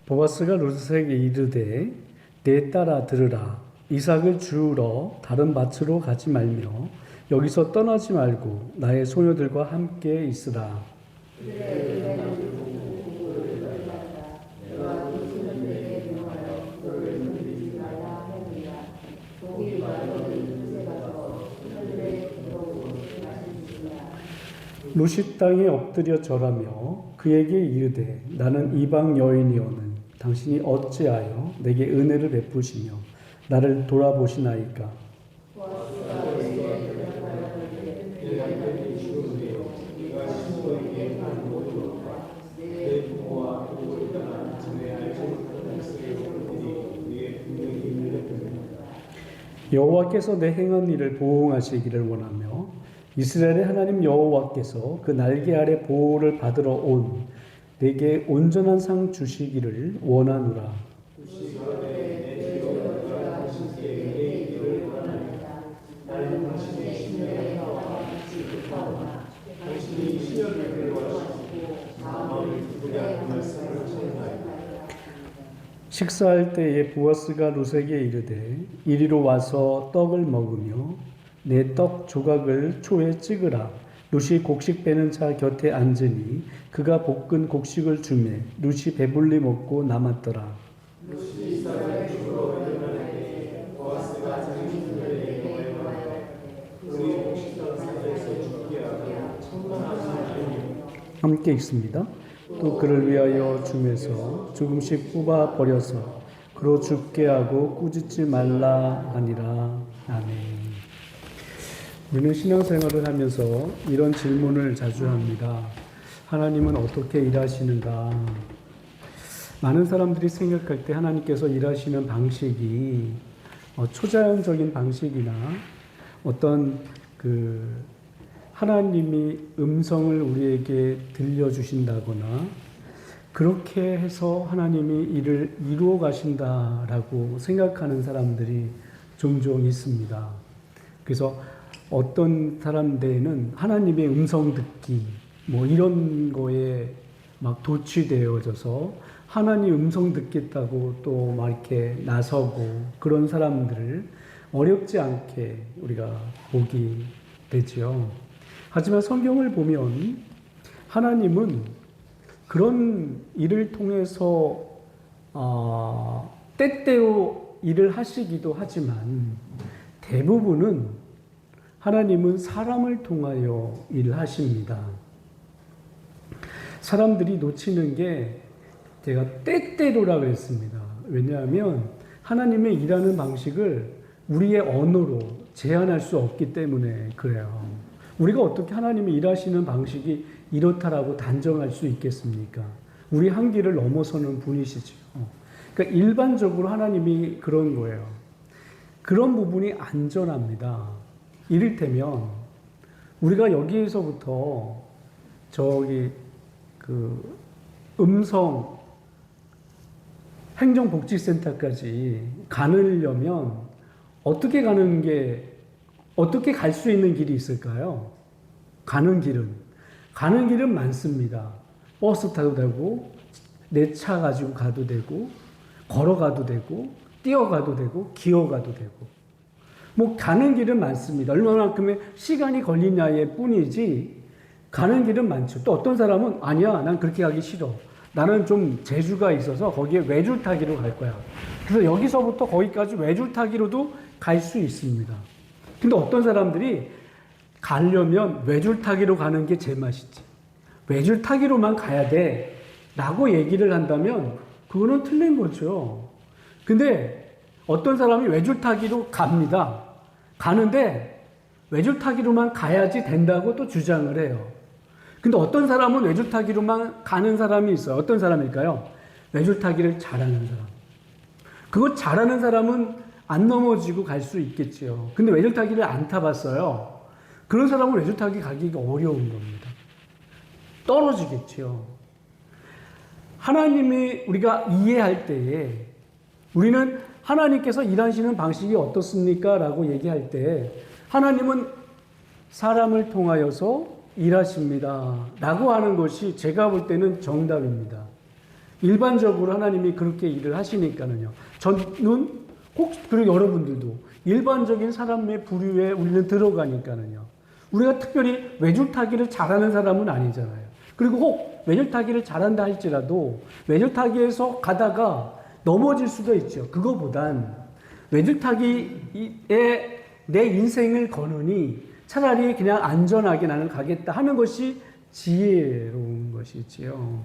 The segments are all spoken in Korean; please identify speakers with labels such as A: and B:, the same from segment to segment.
A: 보아스가 룻에게 이르되 내 딸아 들으라. 이삭을 주우러 다른 밭으로 가지 말며 여기서 떠나지 말고 나의 소녀들과 함께 있으라. 룻이 땅에 엎드려 절하며 그에게 이르되 나는 이방 여인이오는 당신이 어찌하여 내게 은혜를 베푸시며 나를 돌아보시나이까. 여호와께서 내 행한 일을 보응하시기를 원하며 이스라엘의 하나님 여호와께서 그 날개 아래 보호를 받으러 온 내게 온전한 상 주시기를 원하노라. 식사할 때에 보아스가 룻에게 이르되 이리로 와서 떡을 먹으며 내 떡 조각을 초에 찍으라. 룻이 곡식 빼는 자 곁에 앉으니 그가 볶은 곡식을 주매 룻이 배불리 먹고 남았더라. 함께 읽습니다. 또 그를 위하여 줌에서 조금씩 뽑아 버려서 그로 죽게 하고 꾸짖지 말라 하니라. 아멘. 우리는 신앙생활을 하면서 이런 질문을 자주 합니다. 하나님은 어떻게 일하시는가? 많은 사람들이 생각할 때 하나님께서 일하시는 방식이 초자연적인 방식이나 어떤 하나님이 음성을 우리에게 들려주신다거나 그렇게 해서 하나님이 일을 이루어 가신다라고 생각하는 사람들이 종종 있습니다. 그래서 어떤 사람들은 하나님의 음성 듣기 이런 거에 막 도취되어져서 하나님 음성 듣겠다고 또 막 이렇게 나서고 그런 사람들을 어렵지 않게 우리가 보기 되죠. 하지만 성경을 보면 하나님은 그런 일을 통해서 때때로 일을 하시기도 하지만 대부분은 하나님은 사람을 통하여 일을 하십니다. 사람들이 놓치는 게 제가 때때로라고 했습니다. 왜냐하면 하나님의 일하는 방식을 우리의 언어로 제한할 수 없기 때문에 그래요. 우리가 어떻게 하나님이 일하시는 방식이 이렇다라고 단정할 수 있겠습니까? 우리 한계를 넘어서는 분이시죠. 그러니까 일반적으로 하나님이 그런 거예요. 그런 부분이 안전합니다. 이를테면 우리가 여기에서부터 음성 행정복지센터까지 가려면 어떻게 갈 수 있는 길이 있을까요? 가는 길은 많습니다. 버스 타도 되고, 내 차 가지고 가도 되고, 걸어가도 되고, 뛰어가도 되고, 기어가도 되고. 가는 길은 많습니다. 얼마만큼의 시간이 걸리냐의 뿐이지, 가는 길은 많죠. 또 어떤 사람은, 아니야, 난 그렇게 가기 싫어. 나는 좀 재주가 있어서 거기에 외줄 타기로 갈 거야. 그래서 여기서부터 거기까지 외줄 타기로도 갈 수 있습니다. 근데 어떤 사람들이 가려면 외줄 타기로 가는 게 제맛이지. 외줄 타기로만 가야 돼. 라고 얘기를 한다면 그거는 틀린 거죠. 근데 어떤 사람이 외줄 타기로 갑니다. 가는데 외줄 타기로만 가야지 된다고 또 주장을 해요. 근데 어떤 사람은 외줄 타기로만 가는 사람이 있어요. 어떤 사람일까요? 외줄 타기를 잘하는 사람. 그거 잘하는 사람은 안 넘어지고 갈 수 있겠지요. 근데 외줄 타기를 안 타봤어요. 그런 사람은 외줄 타기 가기가 어려운 겁니다. 떨어지겠지요. 하나님이 우리가 이해할 때에 우리는 하나님께서 일하시는 방식이 어떻습니까? 라고 얘기할 때 하나님은 사람을 통하여서 일하십니다. 라고 하는 것이 제가 볼 때는 정답입니다. 일반적으로 하나님이 그렇게 일을 하시니까는요. 저는 그리고 여러분들도 일반적인 사람의 부류에 우리는 들어가니까는요. 우리가 특별히 외줄타기를 잘하는 사람은 아니잖아요. 그리고 혹 외줄타기를 잘한다 할지라도 외줄타기에서 가다가 넘어질 수도 있죠. 그거보단 외줄타기에 내 인생을 거느니 차라리 그냥 안전하게 나는 가겠다 하는 것이 지혜로운 것이지요.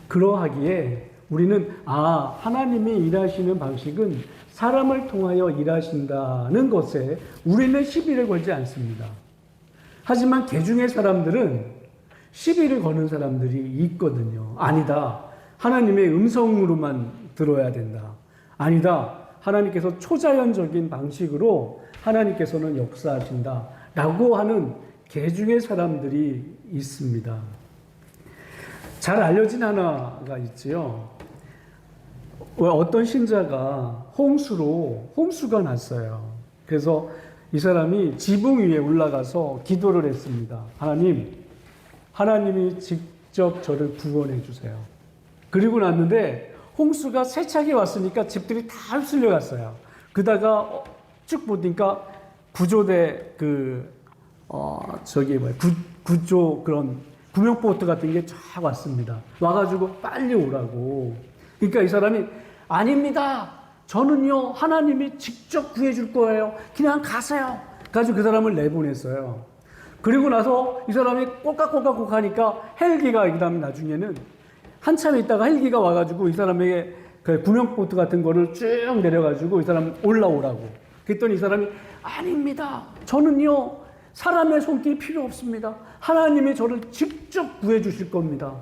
A: 그러하기에 우리는 하나님이 일하시는 방식은 사람을 통하여 일하신다는 것에 우리는 시비를 걸지 않습니다. 하지만 개중의 사람들은 시비를 거는 사람들이 있거든요. 아니다. 하나님의 음성으로만 들어야 된다. 아니다. 하나님께서 초자연적인 방식으로 하나님께서는 역사하신다. 라고 하는 개중의 사람들이 있습니다. 잘 알려진 하나가 있지요. 어떤 신자가 홍수가 났어요. 그래서 이 사람이 지붕 위에 올라가서 기도를 했습니다. 하나님이 직접 저를 구원해 주세요. 그리고 났는데 홍수가 세차게 왔으니까 집들이 다 휩쓸려 갔어요. 그다가 쭉 보니까 구조대 구조 그런 구명보트 같은 게 쫙 왔습니다. 와가지고 빨리 오라고. 그러니까 이 사람이 아닙니다. 저는요 하나님이 직접 구해줄 거예요. 그냥 가세요. 가지고 그 사람을 내보냈어요. 그리고 나서 이 사람이 꼴깍꼴깍 하니까 헬기가 그다음에 나중에는 한참 있다가 헬기가 와가지고 이 사람에게 그 구명보트 같은 거를 쭉 내려가지고 이 사람 올라오라고. 그랬더니 이 사람이 아닙니다. 저는요 사람의 손길이 필요 없습니다. 하나님이 저를 직접 구해주실 겁니다.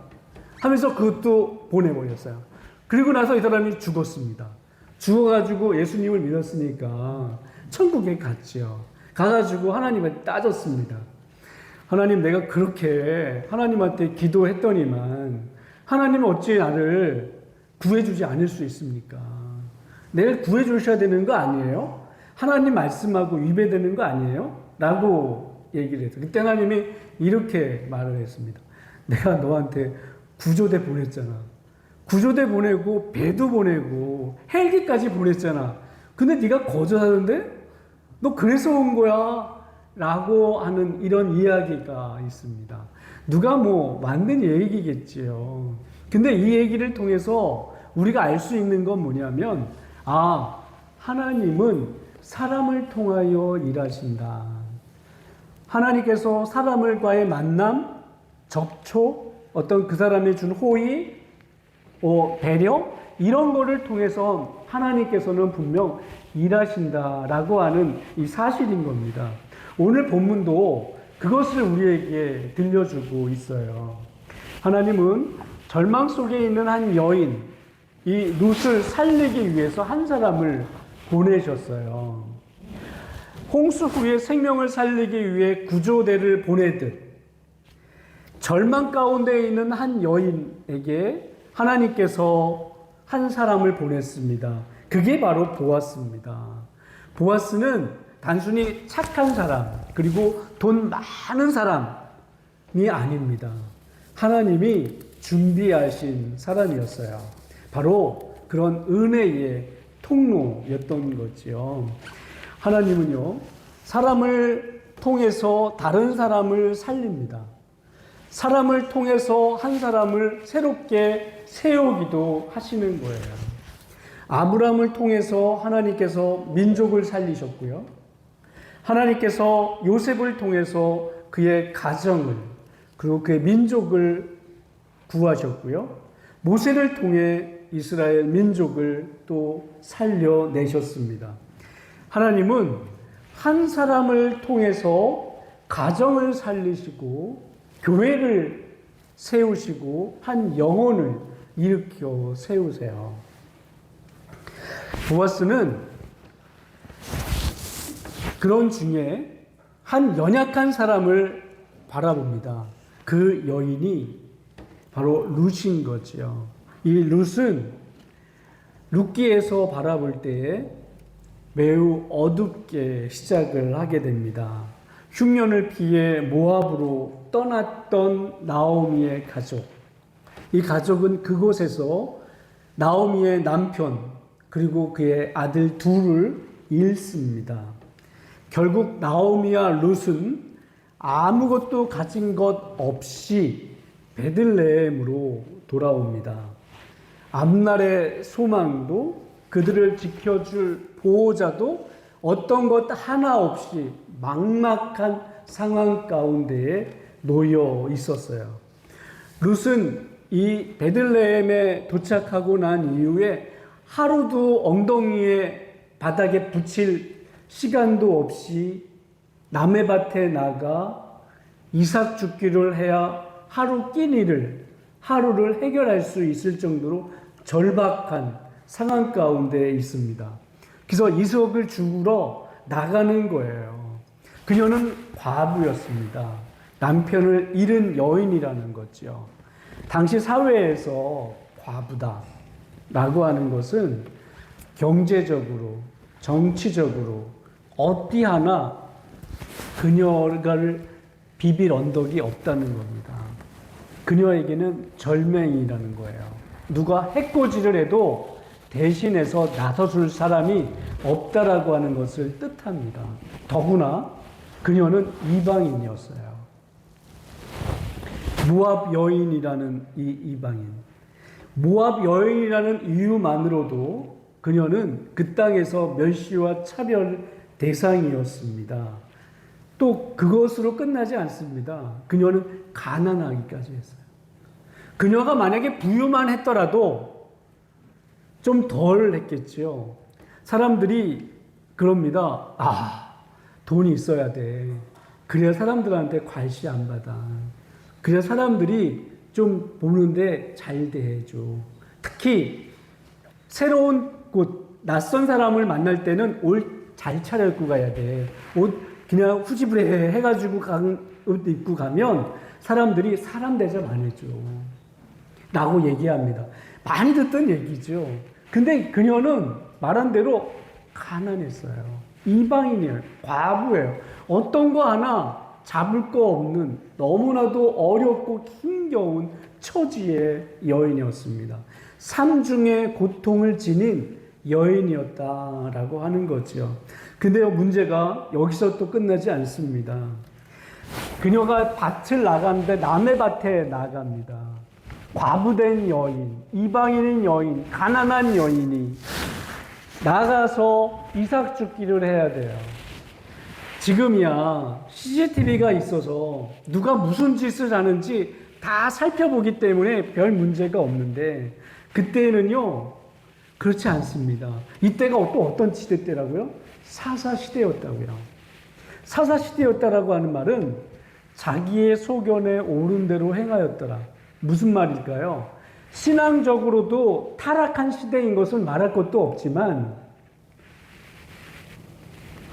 A: 하면서 그것도 보내버렸어요. 그리고 나서 이 사람이 죽었습니다. 죽어가지고 예수님을 믿었으니까 천국에 갔죠. 가가지고 하나님한테 따졌습니다. 하나님, 내가 그렇게 하나님한테 기도했더니만 하나님은 어찌 나를 구해주지 않을 수 있습니까? 내가 구해주셔야 되는 거 아니에요? 하나님 말씀하고 위배되는 거 아니에요? 라고 얘기를 했어요. 그때 하나님이 이렇게 말을 했습니다. 내가 너한테 구조대 보냈잖아. 구조대 보내고 배도 보내고 헬기까지 보냈잖아. 근데 네가 거절하는데? 너 그래서 온 거야? 라고 하는 이런 이야기가 있습니다. 누가 만든 얘기겠지요. 근데 이 얘기를 통해서 우리가 알 수 있는 건 뭐냐면, 하나님은 사람을 통하여 일하신다. 하나님께서 사람과의 만남, 접촉, 어떤 그 사람이 준 호의, 배려, 이런 거를 통해서 하나님께서는 분명 일하신다라고 하는 이 사실인 겁니다. 오늘 본문도 그것을 우리에게 들려주고 있어요. 하나님은 절망 속에 있는 한 여인, 이 룻을 살리기 위해서 한 사람을 보내셨어요. 홍수 후에 생명을 살리기 위해 구조대를 보내듯 절망 가운데 있는 한 여인에게 하나님께서 한 사람을 보냈습니다. 그게 바로 보아스입니다. 보아스는 단순히 착한 사람, 그리고 돈 많은 사람이 아닙니다. 하나님이 준비하신 사람이었어요. 바로 그런 은혜의 통로였던 거지요. 하나님은요, 사람을 통해서 다른 사람을 살립니다. 사람을 통해서 한 사람을 새롭게 세우기도 하시는 거예요. 아브라함을 통해서 하나님께서 민족을 살리셨고요. 하나님께서 요셉을 통해서 그의 가정을, 그리고 그의 민족을 구하셨고요. 모세를 통해 이스라엘 민족을 또 살려내셨습니다. 하나님은 한 사람을 통해서 가정을 살리시고 교회를 세우시고 한 영혼을 일으켜 세우세요. 보아스는 그런 중에 한 연약한 사람을 바라봅니다. 그 여인이 바로 룻인 거지요. 이 룻은 룻기에서 바라볼 때에 매우 어둡게 시작을 하게 됩니다. 흉년을 피해 모압으로 떠났던 나오미의 가족. 이 가족은 그곳에서 나오미의 남편 그리고 그의 아들 둘을 잃습니다. 결국 나오미와 룻은 아무것도 가진 것 없이 베들레헴으로 돌아옵니다. 앞날의 소망도 그들을 지켜줄 보호자도 어떤 것 하나 없이 막막한 상황 가운데에 놓여 있었어요. 룻은 이 베들레헴에 도착하고 난 이후에 하루도 엉덩이에 바닥에 붙일 시간도 없이 남의 밭에 나가 이삭 죽기를 해야 하루 하루를 해결할 수 있을 정도로 절박한 상황 가운데 있습니다. 그래서 이삭을 죽으러 나가는 거예요. 그녀는 과부였습니다. 남편을 잃은 여인이라는 거죠. 당시 사회에서 과부다라고 하는 것은 경제적으로, 정치적으로 어디 하나 그녀를 비빌 언덕이 없다는 겁니다. 그녀에게는 절명이라는 거예요. 누가 해코지를 해도 대신해서 나서줄 사람이 없다라고 하는 것을 뜻합니다. 더구나 그녀는 이방인이었어요. 모압 여인이라는 이 이방인. 모압 여인이라는 이유만으로도 그녀는 그 땅에서 멸시와 차별 대상이었습니다. 또 그것으로 끝나지 않습니다. 그녀는 가난하기까지 했어요. 그녀가 만약에 부유만 했더라도 좀 덜 했겠지요. 사람들이 그럽니다. 돈이 있어야 돼. 그래야 사람들한테 괄시 안 받아. 그래야 사람들이 좀 보는데 잘 대해줘. 특히 새로운 곳, 낯선 사람을 만날 때는 옷 잘 차려입고 가야 돼. 옷 그냥 후지부레 해가지고 옷 입고 가면 사람들이 사람 대접 안 해줘. 라고 얘기합니다. 많이 듣던 얘기죠. 근데 그녀는 말한 대로 가난했어요. 이방인이에요. 과부예요. 어떤 거 하나 잡을 거 없는 너무나도 어렵고 힘겨운 처지의 여인이었습니다. 삼중의 고통을 지닌 여인이었다라고 하는 거죠. 근데 문제가 여기서 또 끝나지 않습니다. 그녀가 밭을 나가는데 남의 밭에 나갑니다. 과부된 여인, 이방인인 여인, 가난한 여인이 나가서 이삭 죽기를 해야 돼요. 지금이야 CCTV가 있어서 누가 무슨 짓을 하는지 다 살펴보기 때문에 별 문제가 없는데 그때는요 그렇지 않습니다. 이때가 또 어떤 시대 때라고요? 사사시대였다고요. 사사시대였다라고 하는 말은 자기의 소견에 옳은 대로 행하였더라. 무슨 말일까요? 신앙적으로도 타락한 시대인 것은 말할 것도 없지만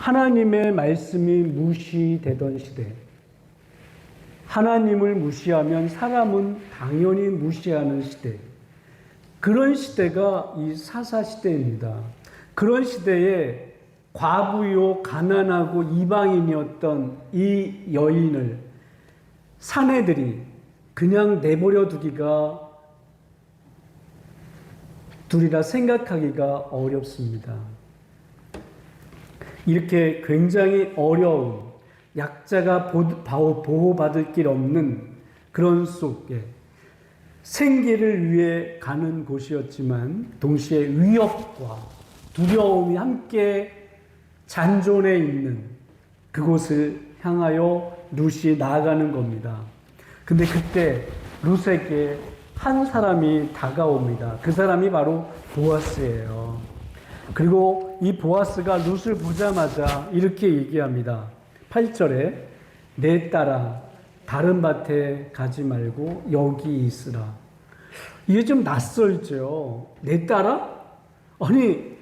A: 하나님의 말씀이 무시되던 시대. 하나님을 무시하면 사람은 당연히 무시하는 시대. 그런 시대가 이 사사시대입니다. 그런 시대에 과부요 가난하고 이방인이었던 이 여인을 사내들이 그냥 내버려 두기가 둘이라 생각하기가 어렵습니다. 이렇게 굉장히 어려운 약자가 보호받을 길 없는 그런 속에 생계를 위해 가는 곳이었지만 동시에 위협과 두려움이 함께 잔존해 있는 그곳을 향하여 룻이 나아가는 겁니다. 근데 그때 룻에게 한 사람이 다가옵니다. 그 사람이 바로 보아스예요. 그리고 이 보아스가 룻을 보자마자 이렇게 얘기합니다. 8절에 내 딸아 다른 밭에 가지 말고 여기 있으라. 이게 좀 낯설죠. 내 딸아? 아니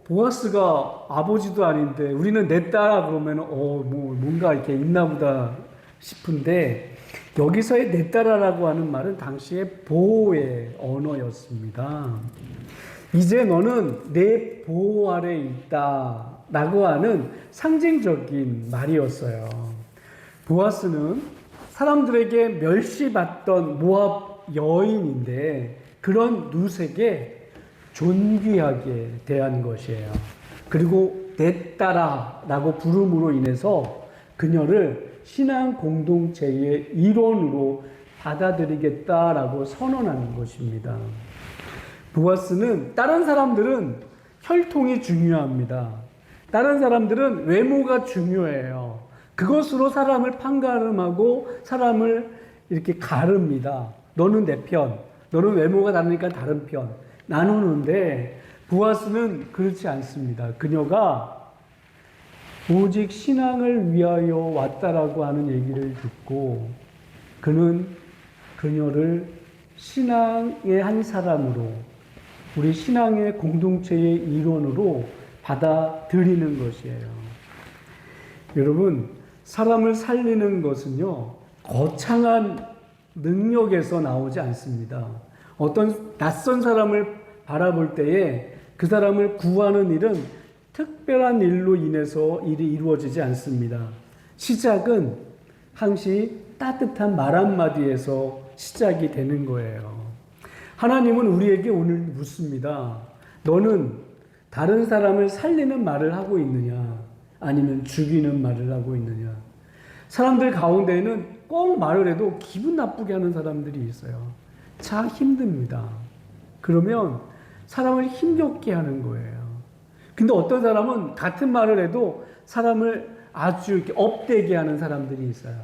A: 보아스가 아버지도 아닌데 우리는 내 딸아 그러면 뭔가 이렇게 있나 보다 싶은데 여기서의 내 딸아라고 하는 말은 당시의 보호의 언어였습니다. 이제 너는 내 보호 아래 있다 라고 하는 상징적인 말이었어요. 보아스는 사람들에게 멸시받던 모압 여인인데 그런 룻에게 존귀하게 대한 것이에요. 그리고 내 딸아라고 부름으로 인해서 그녀를 신앙 공동체의 일원으로 받아들이겠다라고 선언하는 것입니다. 보아스는 다른 사람들은 혈통이 중요합니다. 다른 사람들은 외모가 중요해요. 그것으로 사람을 판가름하고 사람을 이렇게 가릅니다. 너는 내 편, 너는 외모가 다르니까 다른 편 나누는데 보아스는 그렇지 않습니다. 그녀가 오직 신앙을 위하여 왔다라고 하는 얘기를 듣고 그는 그녀를 신앙의 한 사람으로 우리 신앙의 공동체의 일원으로 받아들이는 것이에요. 여러분, 사람을 살리는 것은요, 거창한 능력에서 나오지 않습니다. 어떤 낯선 사람을 바라볼 때에 그 사람을 구하는 일은 특별한 일로 인해서 일이 이루어지지 않습니다. 시작은 항시 따뜻한 말 한마디에서 시작이 되는 거예요. 하나님은 우리에게 오늘 묻습니다. 너는 다른 사람을 살리는 말을 하고 있느냐? 아니면 죽이는 말을 하고 있느냐? 사람들 가운데에는 꼭 말을 해도 기분 나쁘게 하는 사람들이 있어요. 참 힘듭니다. 그러면 사람을 힘겹게 하는 거예요. 근데 어떤 사람은 같은 말을 해도 사람을 아주 이렇게 업되게 하는 사람들이 있어요.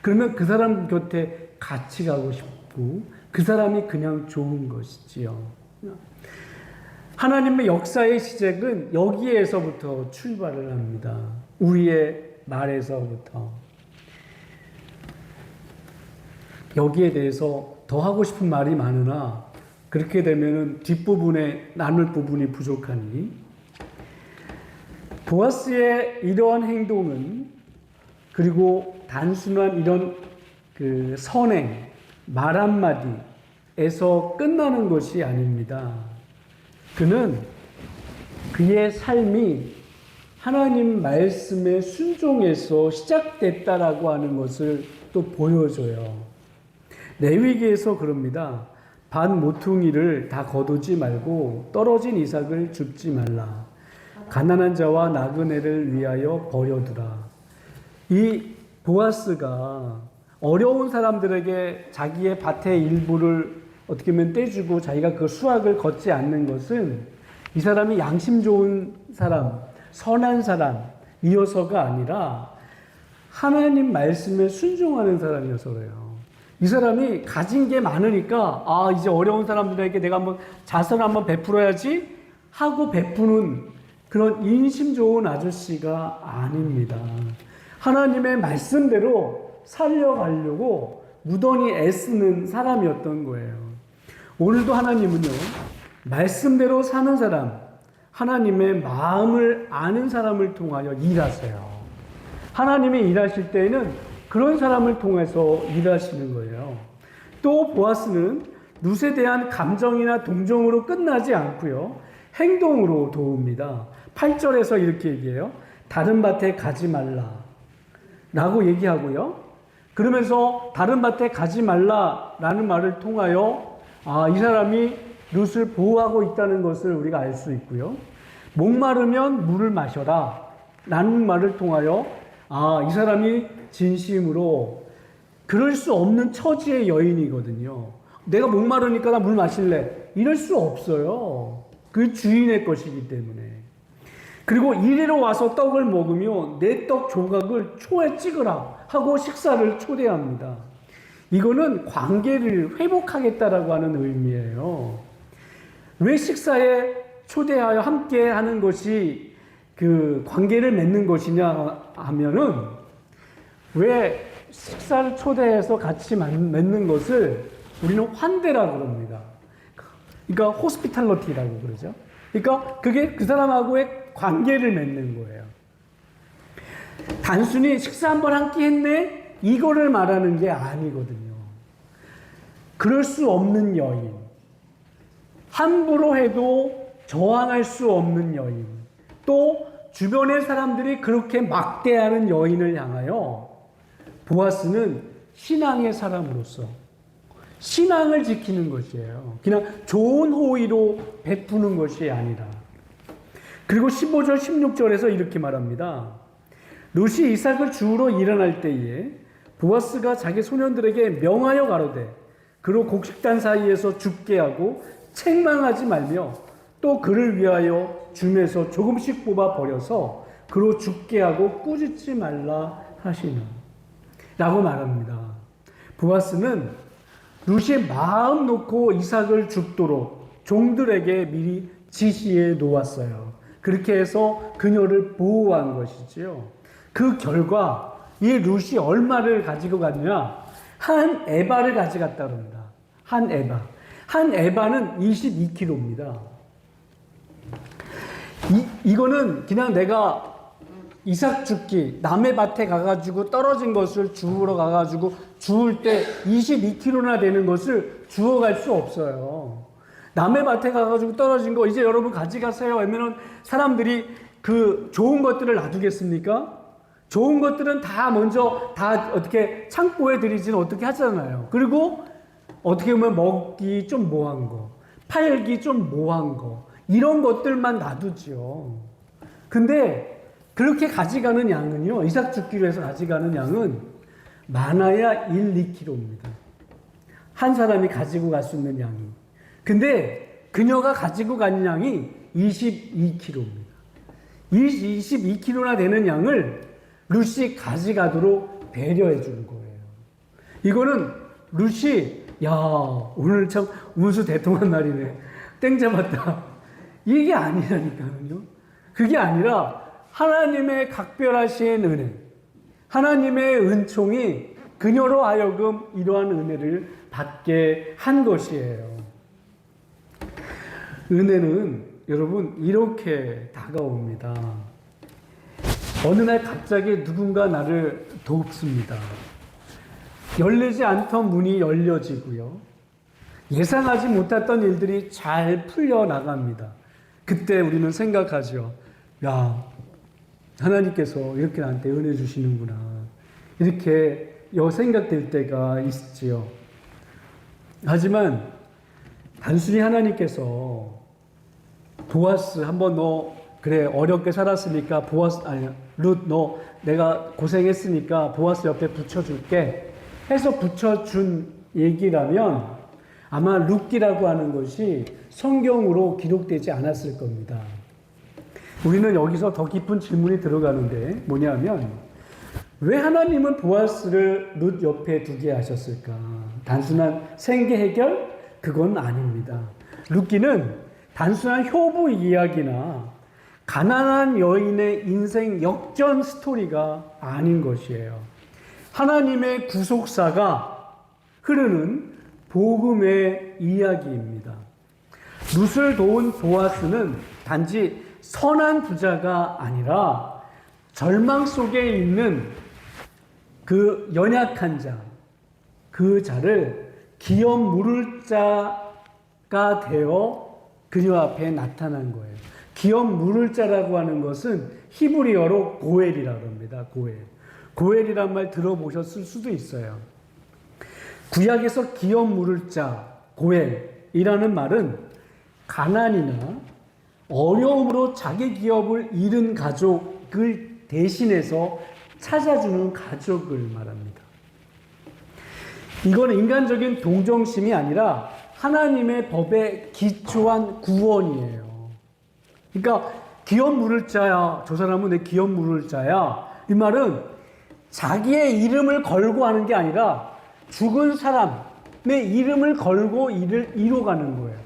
A: 그러면 그 사람 곁에 같이 가고 싶고 그 사람이 그냥 좋은 것이지요. 하나님의 역사의 시작은 여기에서부터 출발을 합니다. 우리의 말에서부터. 여기에 대해서 더 하고 싶은 말이 많으나 그렇게 되면은 뒷부분에 나눌 부분이 부족하니 보아스의 이러한 행동은 그리고 단순한 이런 그 선행, 말 한마디에서 끝나는 것이 아닙니다. 그는 그의 삶이 하나님 말씀의 순종에서 시작됐다라고 하는 것을 또 보여줘요. 레위기에서 그럽니다. 반 모퉁이를 다 거두지 말고 떨어진 이삭을 줍지 말라. 가난한 자와 나그네를 위하여 버려두라. 이 보아스가 어려운 사람들에게 자기의 밭의 일부를 어떻게 보면 떼주고 자기가 그 수확을 걷지 않는 것은 이 사람이 양심 좋은 사람, 선한 사람이어서가 아니라 하나님 말씀에 순종하는 사람이어서 그래요. 이 사람이 가진 게 많으니까 이제 어려운 사람들에게 내가 한번 자선 한번 베풀어야지 하고 베푸는 그런 인심 좋은 아저씨가 아닙니다. 하나님의 말씀대로 살려가려고 무던히 애쓰는 사람이었던 거예요. 오늘도 하나님은요, 말씀대로 사는 사람, 하나님의 마음을 아는 사람을 통하여 일하세요. 하나님이 일하실 때에는 그런 사람을 통해서 일하시는 거예요. 또 보아스는 룻에 대한 감정이나 동정으로 끝나지 않고요. 행동으로 도웁니다. 8절에서 이렇게 얘기해요. 다른 밭에 가지 말라 라고 얘기하고요. 그러면서 다른 밭에 가지 말라라는 말을 통하여 이 사람이 룻을 보호하고 있다는 것을 우리가 알 수 있고요. 목마르면 물을 마셔라 라는 말을 통하여 이 사람이 진심으로 그럴 수 없는 처지의 여인이거든요. 내가 목마르니까 나 물 마실래. 이럴 수 없어요. 그 주인의 것이기 때문에. 그리고 이리로 와서 떡을 먹으며 내 떡 조각을 초에 찍으라 하고 식사를 초대합니다. 이거는 관계를 회복하겠다라고 하는 의미예요. 왜 식사에 초대하여 함께 하는 것이 그 관계를 맺는 것이냐 하면은 왜 식사를 초대해서 같이 맺는 것을 우리는 환대라고 그럽니다. 그러니까 호스피탈러티라고 그러죠. 그러니까 그게 그 사람하고의 관계를 맺는 거예요. 단순히 식사 한번 함께 했네? 이거를 말하는 게 아니거든요. 그럴 수 없는 여인. 함부로 해도 저항할 수 없는 여인. 또 주변의 사람들이 그렇게 막대하는 여인을 향하여 보아스는 신앙의 사람으로서 신앙을 지키는 것이에요. 그냥 좋은 호의로 베푸는 것이 아니라. 그리고 15절, 16절에서 이렇게 말합니다. 룻이 이삭을 주우러 일어날 때에 보아스가 자기 소년들에게 명하여 가로되 그로 곡식단 사이에서 죽게 하고 책망하지 말며 또 그를 위하여 줌에서 조금씩 뽑아 버려서 그로 죽게 하고 꾸짖지 말라 하시는 라고 말합니다. 보아스는 룻이 마음 놓고 이삭을 죽도록 종들에게 미리 지시해 놓았어요. 그렇게 해서 그녀를 보호한 것이지요. 그 결과 이 룻이 얼마를 가지고 갔냐? 한 에바를 가져갔다고 합니다. 한 에바. 한 에바는 22kg입니다. 이거는 그냥 내가 이삭 죽기, 남의 밭에 가가지고 떨어진 것을 주우러 가가지고 주울 때 22kg나 되는 것을 주워갈 수 없어요. 남의 밭에 가가지고 떨어진 거 이제 여러분 가져가세요 하면은 사람들이 그 좋은 것들을 놔두겠습니까? 좋은 것들은 다 먼저 다 어떻게 창고에 들이지는 어떻게 하잖아요. 그리고 어떻게 보면 먹기 좀 모한 거, 팔기 좀 모한 거, 이런 것들만 놔두죠. 근데 그렇게 가져가는 양은요, 이삭 죽기로 해서 가져가는 양은 많아야 1, 2kg입니다. 한 사람이 가지고 갈 수 있는 양이. 근데 그녀가 가지고 간 양이 22kg입니다. 22kg나 되는 양을 룻이 가져가도록 배려해 주는 거예요. 이거는 룻이 야 오늘 참 운수 대통한 날이네. 땡 잡았다. 이게 아니라니까요. 그게 아니라 하나님의 각별하신 은혜, 하나님의 은총이 그녀로 하여금 이러한 은혜를 받게 한 것이에요. 은혜는 여러분 이렇게 다가옵니다. 어느 날 갑자기 누군가 나를 돕습니다. 열리지 않던 문이 열려지고요. 예상하지 못했던 일들이 잘 풀려나갑니다. 그때 우리는 생각하죠. 야, 하나님께서 이렇게 나한테 은혜 주시는구나. 이렇게 생각될 때가 있지요. 하지만 단순히 하나님께서 보아스 한번 너 그래 어렵게 살았으니까 보아스 아니 룻 너 내가 고생했으니까 보아스 옆에 붙여줄게 해서 붙여준 얘기라면 아마 룻기라고 하는 것이 성경으로 기록되지 않았을 겁니다. 우리는 여기서 더 깊은 질문이 들어가는데 뭐냐면 왜 하나님은 보아스를 룻 옆에 두게 하셨을까? 단순한 생계 해결? 그건 아닙니다. 룻기는 단순한 효부 이야기나 가난한 여인의 인생 역전 스토리가 아닌 것이에요. 하나님의 구속사가 흐르는 복음의 이야기입니다. 룻을 도운 보아스는 단지 선한 부자가 아니라 절망 속에 있는 그 연약한 자, 그 자를 기업 물을 자가 되어 그녀 앞에 나타난 거예요. 기업 물을 자라고 하는 것은 히브리어로 고엘이라고 합니다. 고엘. 고엘이란 말 들어보셨을 수도 있어요. 구약에서 기업 물을 자, 고엘이라는 말은 가난이나 어려움으로 자기 기업을 잃은 가족을 대신해서 찾아주는 가족을 말합니다. 이건 인간적인 동정심이 아니라 하나님의 법에 기초한 구원이에요. 그러니까 기업 물을 자야, 저 사람은 내 기업 물을 자야. 이 말은 자기의 이름을 걸고 하는 게 아니라 죽은 사람의 이름을 걸고 일을 이뤄가는 거예요.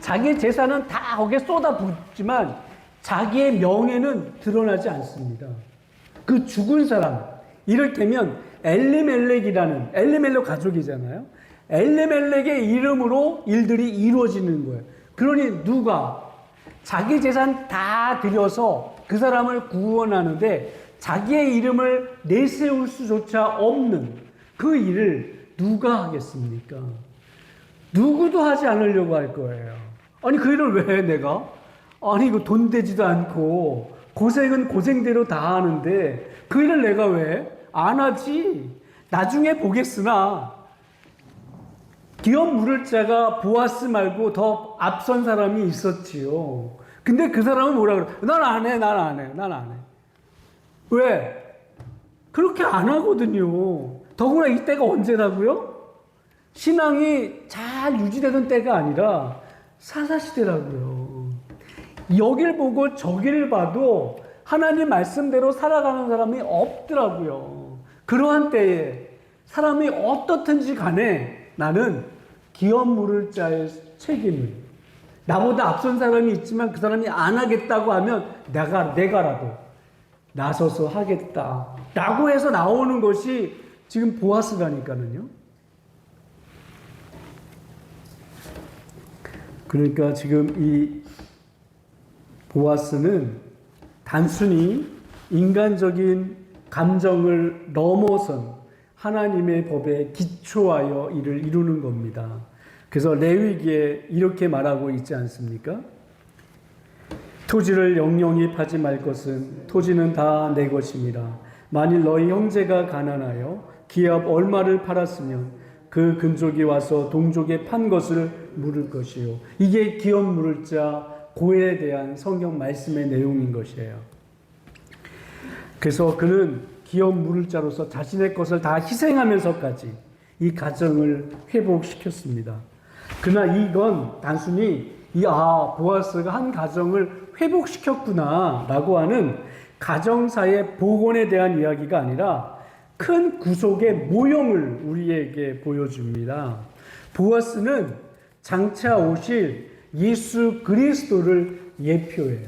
A: 자기 재산은 다 거기에 쏟아붓지만 자기의 명예는 드러나지 않습니다. 그 죽은 사람, 이를테면 엘리멜렉 가족이잖아요. 엘리멜렉의 이름으로 일들이 이루어지는 거예요. 그러니 누가 자기 재산 다 들여서 그 사람을 구원하는데 자기의 이름을 내세울 수조차 없는 그 일을 누가 하겠습니까? 누구도 하지 않으려고 할 거예요. 아니 그 일을 왜 내가? 아니 이거 돈 되지도 않고 고생은 고생대로 다 하는데 그 일을 내가 왜 안 하지? 나중에 보겠으나 기업 물을 자가 보아스 말고 더 앞선 사람이 있었지요. 근데 그 사람은 뭐라 그래? 난 안 해, 난 안 해, 난 안 해. 왜? 그렇게 안 하거든요. 더구나 이때가 언제라고요? 신앙이 잘 유지되던 때가 아니라 사사시대라고요. 여길 보고 저길 봐도 하나님 말씀대로 살아가는 사람이 없더라고요. 그러한 때에 사람이 어떻든지 간에 나는 기업 물을 자의 책임을, 나보다 앞선 사람이 있지만 그 사람이 안 하겠다고 하면 내가라도 나서서 하겠다 라고 해서 나오는 것이 지금 보아스라니까는요. 그러니까 지금 이 보아스는 단순히 인간적인 감정을 넘어선 하나님의 법에 기초하여 이를 이루는 겁니다. 그래서 레위기에 이렇게 말하고 있지 않습니까? 토지를 영영히 파지 말 것은 토지는 다 내 것임이라. 만일 너희 형제가 가난하여 기업 얼마를 팔았으면 그 근족이 와서 동족에 판 것을 물을 것이요. 이게 기업 물을 자 고에 대한 성경 말씀의 내용인 것이에요. 그래서 그는 기업 물을 자로서 자신의 것을 다 희생하면서까지 이 가정을 회복시켰습니다. 그러나 이건 단순히 보아스가 한 가정을 회복시켰구나 라고 하는 가정사의 복원에 대한 이야기가 아니라 큰 구속의 모형을 우리에게 보여줍니다. 보아스는 장차 오실 예수 그리스도를 예표해요.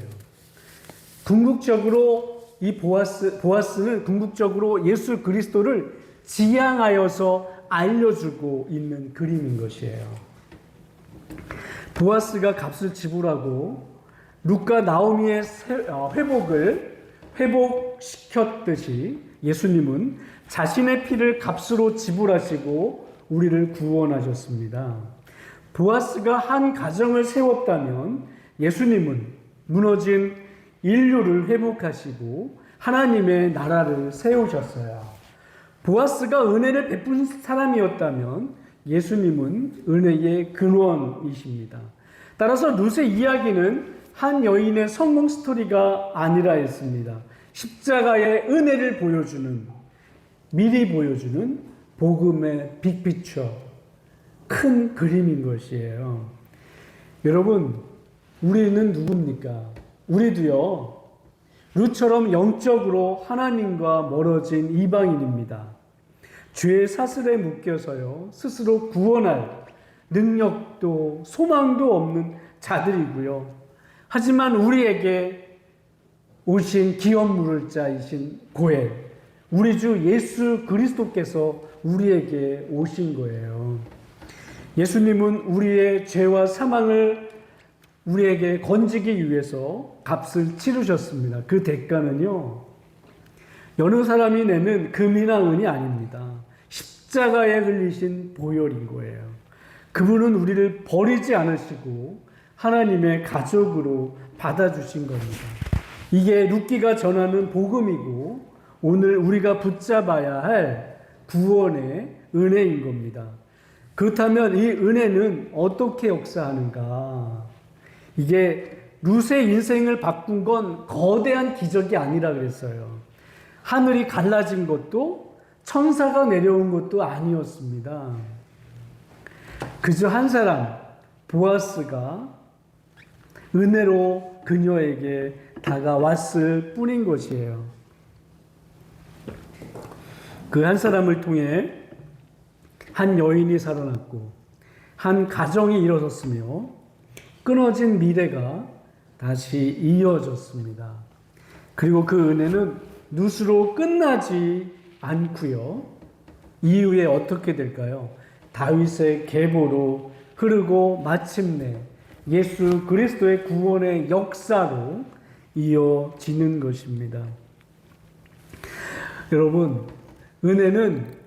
A: 궁극적으로 이 보아스는 궁극적으로 예수 그리스도를 지향하여서 알려주고 있는 그림인 것이에요. 보아스가 값을 지불하고 룻과 나오미의 회복시켰듯이 예수님은 자신의 피를 값으로 지불하시고 우리를 구원하셨습니다. 보아스가 한 가정을 세웠다면 예수님은 무너진 인류를 회복하시고 하나님의 나라를 세우셨어요. 보아스가 은혜를 베푼 사람이었다면 예수님은 은혜의 근원이십니다. 따라서 룻의 이야기는 한 여인의 성공 스토리가 아니라 했습니다. 십자가의 은혜를 미리 보여주는 복음의 빅피처, 큰 그림인 것이에요. 여러분, 우리는 누굽니까? 우리도요, 룻처럼 영적으로 하나님과 멀어진 이방인입니다. 죄의 사슬에 묶여서요, 스스로 구원할 능력도 소망도 없는 자들이고요. 하지만 우리에게 오신 기업 물을 자이신 고엘, 우리 주 예수 그리스도께서 우리에게 오신 거예요. 예수님은 우리의 죄와 사망을 우리에게 건지기 위해서 값을 치르셨습니다. 그 대가는요, 여느 사람이 내는 금이나 은이 아닙니다. 십자가에 흘리신 보혈인 거예요. 그분은 우리를 버리지 않으시고 하나님의 가족으로 받아주신 겁니다. 이게 룻기가 전하는 복음이고 오늘 우리가 붙잡아야 할 구원의 은혜인 겁니다. 그렇다면 이 은혜는 어떻게 역사하는가? 이게 룻의 인생을 바꾼 건 거대한 기적이 아니라 그랬어요. 하늘이 갈라진 것도 천사가 내려온 것도 아니었습니다. 그저 한 사람, 보아스가 은혜로 그녀에게 다가왔을 뿐인 것이에요. 그 한 사람을 통해 한 여인이 살아났고 한 가정이 일어섰으며 끊어진 미래가 다시 이어졌습니다. 그리고 그 은혜는 룻으로 끝나지 않고요. 이후에 어떻게 될까요? 다윗의 계보로 흐르고 마침내 예수 그리스도의 구원의 역사로 이어지는 것입니다. 여러분, 은혜는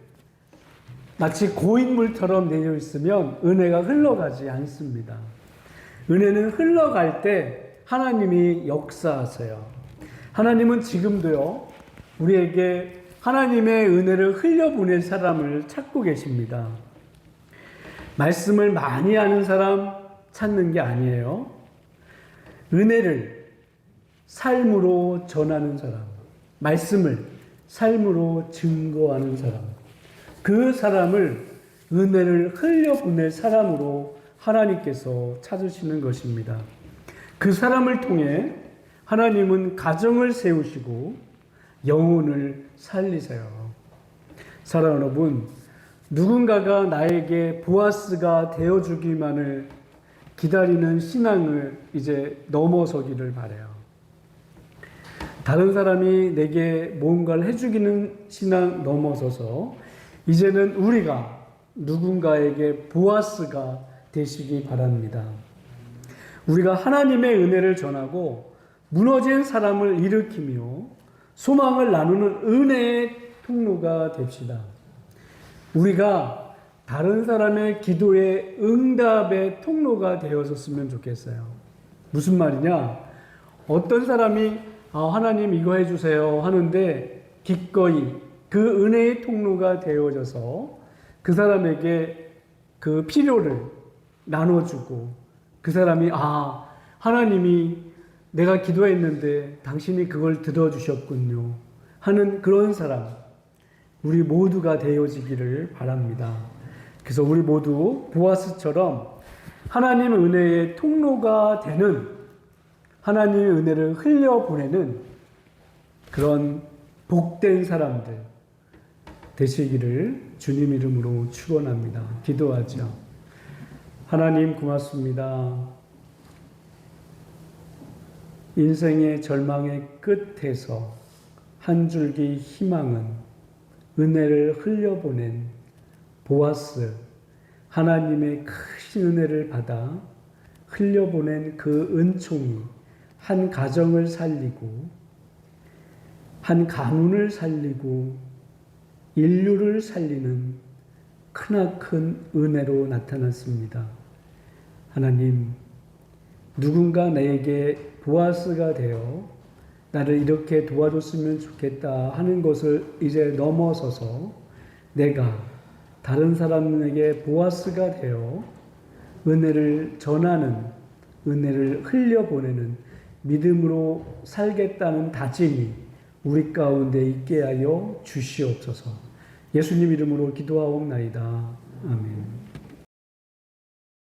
A: 마치 고인물처럼 내려 있으면 은혜가 흘러가지 않습니다. 은혜는 흘러갈 때 하나님이 역사하세요. 하나님은 지금도요, 우리에게 하나님의 은혜를 흘려보낼 사람을 찾고 계십니다. 말씀을 많이 아는 사람 찾는 게 아니에요. 은혜를 삶으로 전하는 사람, 말씀을 삶으로 증거하는 사람, 그 사람을 은혜를 흘려보낼 사람으로 하나님께서 찾으시는 것입니다. 그 사람을 통해 하나님은 가정을 세우시고 영혼을 살리세요. 사랑하는 여러분, 누군가가 나에게 보아스가 되어주기만을 기다리는 신앙을 이제 넘어서기를 바라요. 다른 사람이 내게 뭔가를 해주기는 신앙 넘어서서 이제는 우리가 누군가에게 보아스가 되시기 바랍니다. 우리가 하나님의 은혜를 전하고 무너진 사람을 일으키며 소망을 나누는 은혜의 통로가 됩시다. 우리가 다른 사람의 기도의 응답의 통로가 되어졌으면 좋겠어요. 무슨 말이냐? 어떤 사람이 하나님 이거 해주세요 하는데 기꺼이 그 은혜의 통로가 되어져서 그 사람에게 그 필요를 나눠주고 그 사람이 하나님이 내가 기도했는데 당신이 그걸 들어주셨군요 하는 그런 사람, 우리 모두가 되어지기를 바랍니다. 그래서 우리 모두 보아스처럼 하나님의 은혜의 통로가 되는, 하나님의 은혜를 흘려보내는 그런 복된 사람들 되시기를 주님 이름으로 축원합니다. 기도하죠. 하나님 고맙습니다. 인생의 절망의 끝에서 한 줄기 희망은 은혜를 흘려보낸 보아스, 하나님의 크신 은혜를 받아 흘려보낸 그 은총이 한 가정을 살리고 한 가문을 살리고 인류를 살리는 크나큰 은혜로 나타났습니다. 하나님, 누군가 나에게 보아스가 되어 나를 이렇게 도와줬으면 좋겠다 하는 것을 이제 넘어서서 내가 다른 사람에게 보아스가 되어 은혜를 전하는, 은혜를 흘려보내는 믿음으로 살겠다는 다짐이 우리 가운데 있게 하여 주시옵소서. 예수님 이름으로 기도하옵나이다. 아멘.